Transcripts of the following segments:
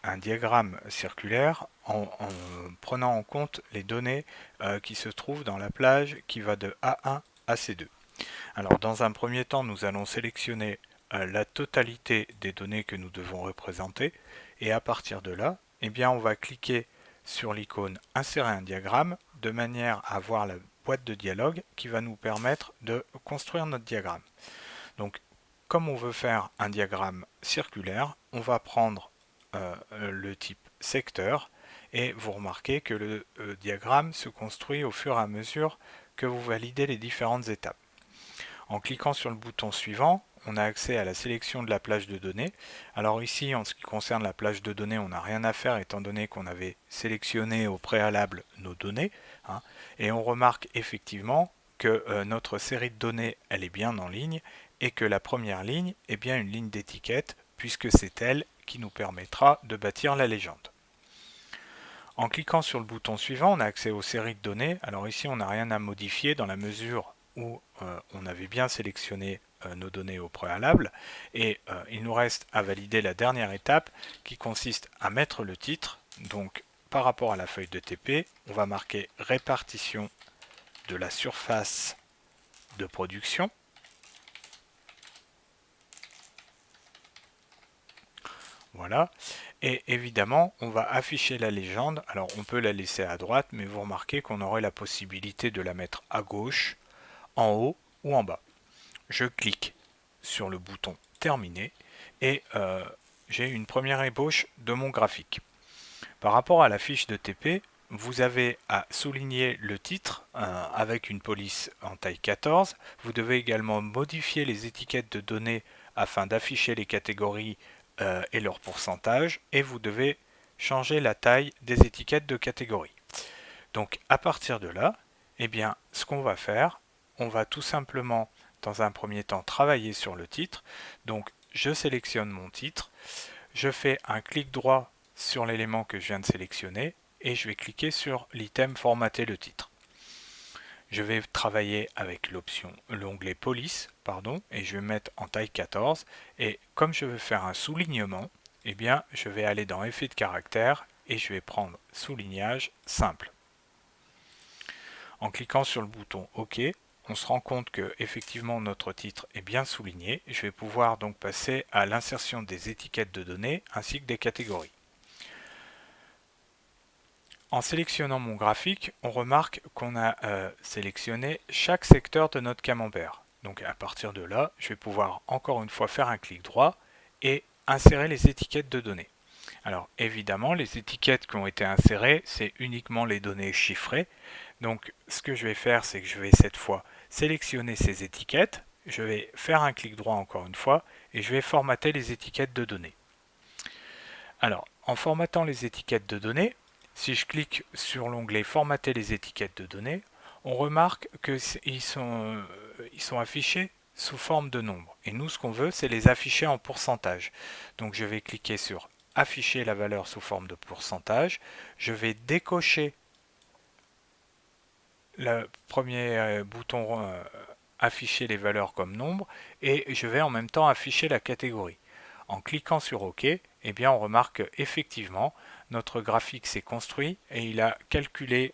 un diagramme circulaire en prenant en compte les données qui se trouvent dans la plage qui va de A1 à C2. Alors dans un premier temps, nous allons sélectionner la totalité des données que nous devons représenter et à partir de là, eh bien, on va cliquer sur l'icône Insérer un diagramme de manière à voir la boîte de dialogue qui va nous permettre de construire notre diagramme. Donc comme on veut faire un diagramme circulaire, on va prendre le type secteur et vous remarquez que le diagramme se construit au fur et à mesure que vous validez les différentes étapes. En cliquant sur le bouton suivant, on a accès à la sélection de la plage de données. Alors ici, en ce qui concerne la plage de données, on n'a rien à faire étant donné qu'on avait sélectionné au préalable nos données. Et on remarque effectivement que notre série de données, elle est bien en ligne et que la première ligne est bien une ligne d'étiquette puisque c'est elle qui nous permettra de bâtir la légende. En cliquant sur le bouton suivant, on a accès aux séries de données. Alors ici, on n'a rien à modifier dans la mesure où on avait bien sélectionné nos données au préalable. Et il nous reste à valider la dernière étape qui consiste à mettre le titre. Donc, par rapport à la feuille de TP, on va marquer répartition de la surface de production. Voilà. Et évidemment, on va afficher la légende. Alors, on peut la laisser à droite, mais vous remarquez qu'on aurait la possibilité de la mettre à gauche, en haut ou en bas. Je clique sur le bouton Terminer et j'ai une première ébauche de mon graphique. Par rapport à la fiche de TP, vous avez à souligner le titre avec une police en taille 14. Vous devez également modifier les étiquettes de données afin d'afficher les catégories et leur pourcentage, et vous devez changer la taille des étiquettes de catégorie. Donc à partir de là, eh bien, ce qu'on va faire, on va tout simplement dans un premier temps travailler sur le titre. Donc je sélectionne mon titre, je fais un clic droit sur l'élément que je viens de sélectionner et je vais cliquer sur l'item formater le titre. Je vais travailler avec l'onglet police, et je vais mettre en taille 14, et comme je veux faire un soulignement, eh bien je vais aller dans effet de caractère et je vais prendre soulignage simple. En cliquant sur le bouton OK, on se rend compte que effectivement notre titre est bien souligné. Je vais pouvoir donc passer à l'insertion des étiquettes de données ainsi que des catégories. En sélectionnant mon graphique, on remarque qu'on a sélectionné chaque secteur de notre camembert. Donc à partir de là, je vais pouvoir encore une fois faire un clic droit et insérer les étiquettes de données. Alors évidemment, les étiquettes qui ont été insérées, c'est uniquement les données chiffrées. Donc ce que je vais faire, c'est que je vais cette fois sélectionner ces étiquettes. Je vais faire un clic droit encore une fois et je vais formater les étiquettes de données. Alors, en formatant les étiquettes de données, si je clique sur l'onglet Formater les étiquettes de données, on remarque qu'ils sont affichés sous forme de nombres. Et nous, ce qu'on veut, c'est les afficher en pourcentage. Donc je vais cliquer sur Afficher la valeur sous forme de pourcentage. Je vais décocher le premier bouton Afficher les valeurs comme nombre et je vais en même temps afficher la catégorie. En cliquant sur OK, eh bien on remarque effectivement notre graphique s'est construit et il a calculé,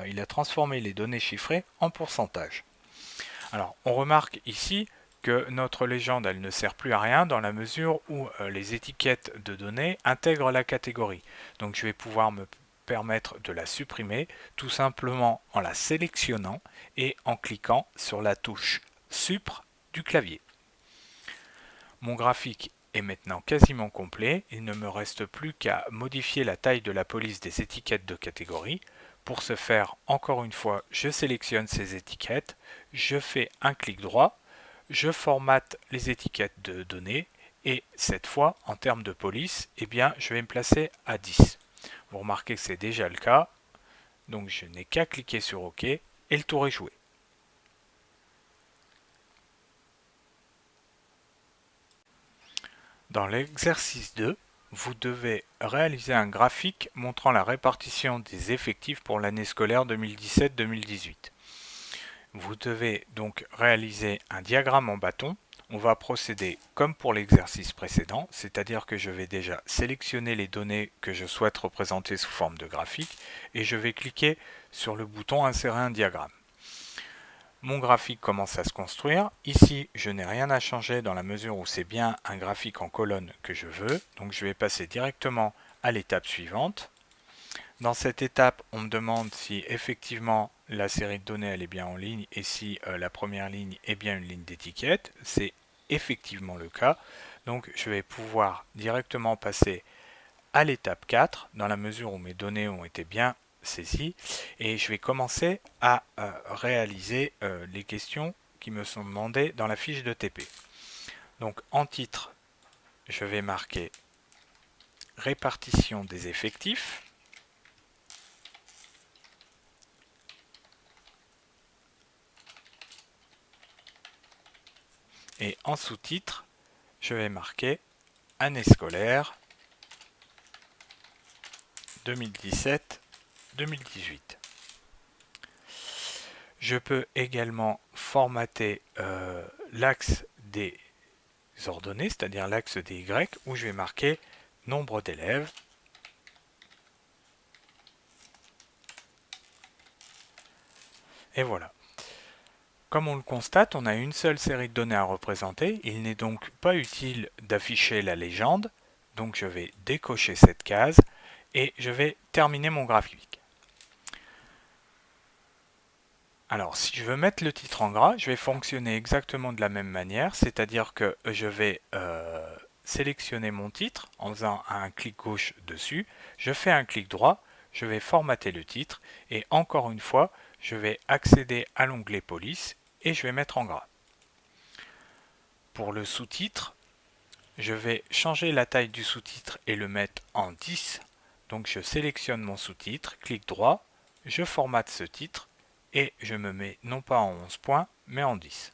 il a transformé les données chiffrées en pourcentage. Alors on remarque ici que notre légende elle ne sert plus à rien dans la mesure où les étiquettes de données intègrent la catégorie. Donc je vais pouvoir me permettre de la supprimer tout simplement en la sélectionnant et en cliquant sur la touche Supr du clavier. Mon graphique est maintenant quasiment complet, il ne me reste plus qu'à modifier la taille de la police des étiquettes de catégorie. Pour ce faire, encore une fois, je sélectionne ces étiquettes, je fais un clic droit, je formate les étiquettes de données et cette fois, en termes de police, eh bien, je vais me placer à 10. Vous remarquez que c'est déjà le cas, donc je n'ai qu'à cliquer sur OK et le tour est joué. Dans l'exercice 2, vous devez réaliser un graphique montrant la répartition des effectifs pour l'année scolaire 2017-2018. Vous devez donc réaliser un diagramme en bâton. on va procéder comme pour l'exercice précédent, c'est-à-dire que je vais déjà sélectionner les données que je souhaite représenter sous forme de graphique et je vais cliquer sur le bouton Insérer un diagramme. Mon graphique commence à se construire. Ici, je n'ai rien à changer dans la mesure où c'est bien un graphique en colonne que je veux. Donc je vais passer directement à l'étape suivante. Dans cette étape, on me demande si effectivement la série de données elle est bien en ligne et si la première ligne est bien une ligne d'étiquette. C'est effectivement le cas. Donc je vais pouvoir directement passer à l'étape 4 dans la mesure où mes données ont été bien saisies et je vais commencer à réaliser les questions qui me sont demandées dans la fiche de TP. Donc en titre, je vais marquer répartition des effectifs. Et en sous-titre, je vais marquer année scolaire 2017-2018. Je peux également formater l'axe des ordonnées, c'est-à-dire l'axe des Y, où je vais marquer nombre d'élèves. Et voilà. Comme on le constate, on a une seule série de données à représenter. Il n'est donc pas utile d'afficher la légende. Donc je vais décocher cette case et je vais terminer mon graphique. Alors, si je veux mettre le titre en gras, je vais fonctionner exactement de la même manière, c'est-à-dire que je vais sélectionner mon titre en faisant un clic gauche dessus, je fais un clic droit, je vais formater le titre et encore une fois, je vais accéder à l'onglet police et je vais mettre en gras. Pour le sous-titre, je vais changer la taille du sous-titre et le mettre en 10. Donc je sélectionne mon sous-titre, clic droit, je formate ce titre et je me mets non pas en 11 points, mais en 10.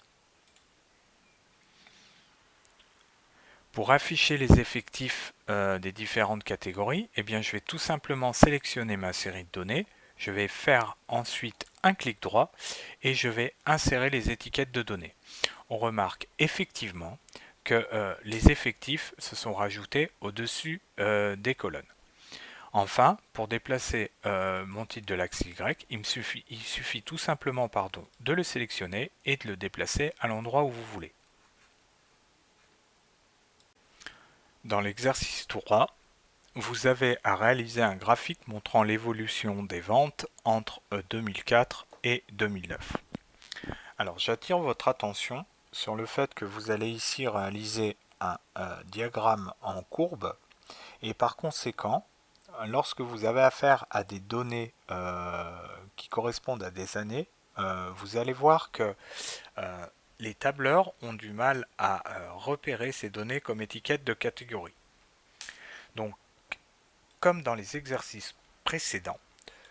Pour afficher les effectifs des différentes catégories, eh bien, je vais tout simplement sélectionner ma série de données. Je vais faire ensuite un clic droit et je vais insérer les étiquettes de données. On remarque effectivement que les effectifs se sont rajoutés au-dessus des colonnes. Enfin, pour déplacer mon titre de l'axe Y, il suffit tout simplement de le sélectionner et de le déplacer à l'endroit où vous voulez. Dans l'exercice 3, vous avez à réaliser un graphique montrant l'évolution des ventes entre 2004 et 2009. Alors j'attire votre attention sur le fait que vous allez ici réaliser un diagramme en courbe et par conséquent, lorsque vous avez affaire à des données qui correspondent à des années, vous allez voir que les tableurs ont du mal à repérer ces données comme étiquettes de catégorie. Donc, comme dans les exercices précédents,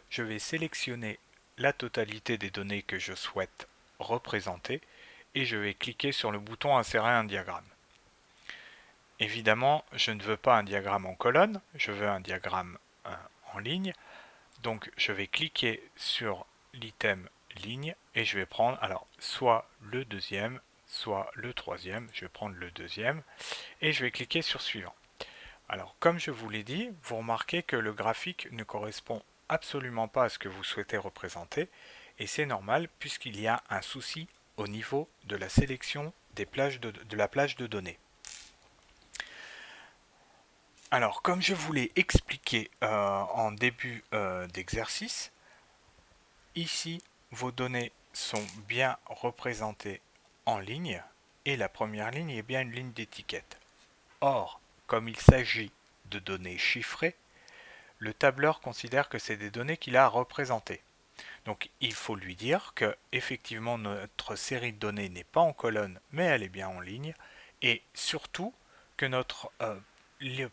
je vais sélectionner la totalité des données que je souhaite représenter et je vais cliquer sur le bouton Insérer un diagramme. Évidemment, je ne veux pas un diagramme en colonne, je veux un diagramme en ligne. Donc je vais cliquer sur l'item ligne et je vais prendre alors soit le deuxième, soit le troisième. Je vais prendre le deuxième et je vais cliquer sur suivant. Alors comme je vous l'ai dit, vous remarquez que le graphique ne correspond absolument pas à ce que vous souhaitez représenter et c'est normal puisqu'il y a un souci au niveau de la sélection de la plage de données. Alors, comme je vous l'ai expliqué en début d'exercice, ici, vos données sont bien représentées en ligne et la première ligne est bien une ligne d'étiquette. Or, comme il s'agit de données chiffrées, le tableur considère que c'est des données qu'il a représentées. Donc, il faut lui dire que effectivement notre série de données n'est pas en colonne, mais elle est bien en ligne, et surtout que notre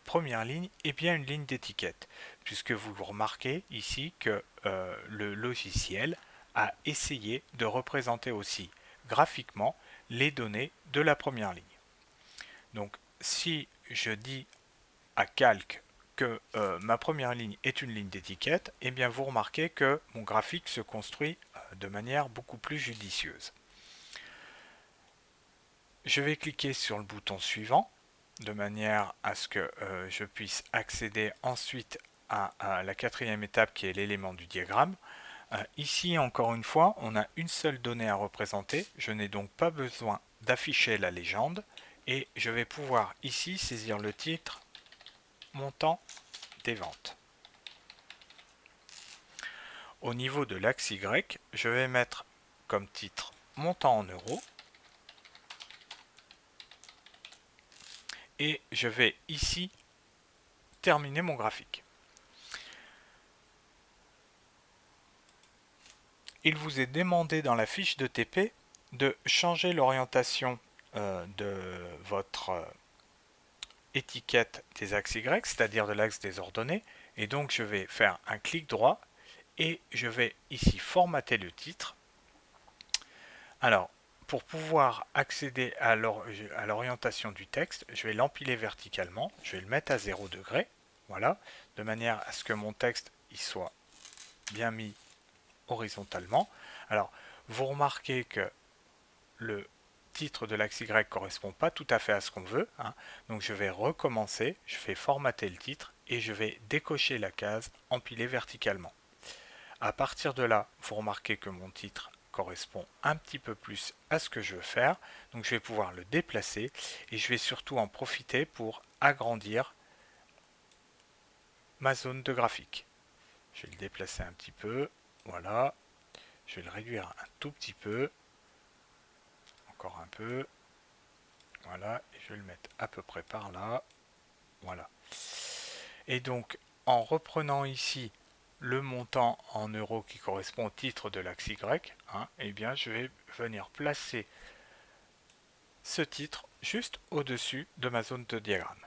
première ligne est bien une ligne d'étiquette, puisque vous remarquez ici que le logiciel a essayé de représenter aussi graphiquement les données de la première ligne. Donc si je dis à Calc que ma première ligne est une ligne d'étiquette, eh bien vous remarquez que mon graphique se construit de manière beaucoup plus judicieuse. Je vais cliquer sur le bouton suivant de manière à ce que je puisse accéder ensuite à la quatrième étape qui est l'élément du diagramme. Ici, encore une fois, on a une seule donnée à représenter. Je n'ai donc pas besoin d'afficher la légende et je vais pouvoir ici saisir le titre montant des ventes. Au niveau de l'axe Y, je vais mettre comme titre montant en euros et je vais ici terminer mon graphique. Il vous est demandé dans la fiche de TP de changer l'orientation de votre étiquette des axes Y, c'est-à-dire de l'axe des ordonnées, et donc je vais faire un clic droit et je vais ici formater le titre. Alors, pour pouvoir accéder à l'orientation du texte, je vais l'empiler verticalement, je vais le mettre à 0 degré, voilà, de manière à ce que mon texte il soit bien mis horizontalement. Alors, vous remarquez que le titre de l'axe Y ne correspond pas tout à fait à ce qu'on veut, hein. Donc je vais recommencer, je vais formater le titre et je vais décocher la case empiler verticalement. À partir de là, vous remarquez que mon titre correspond un petit peu plus à ce que je veux faire, donc je vais pouvoir le déplacer et je vais surtout en profiter pour agrandir ma zone de graphique. Je vais le déplacer un petit peu, voilà, je vais le réduire un tout petit peu, encore un peu, voilà, et je vais le mettre à peu près par là, voilà. Et donc, en reprenant ici le montant en euros qui correspond au titre de l'axe Y, hein, eh bien, je vais venir placer ce titre juste au-dessus de ma zone de diagramme.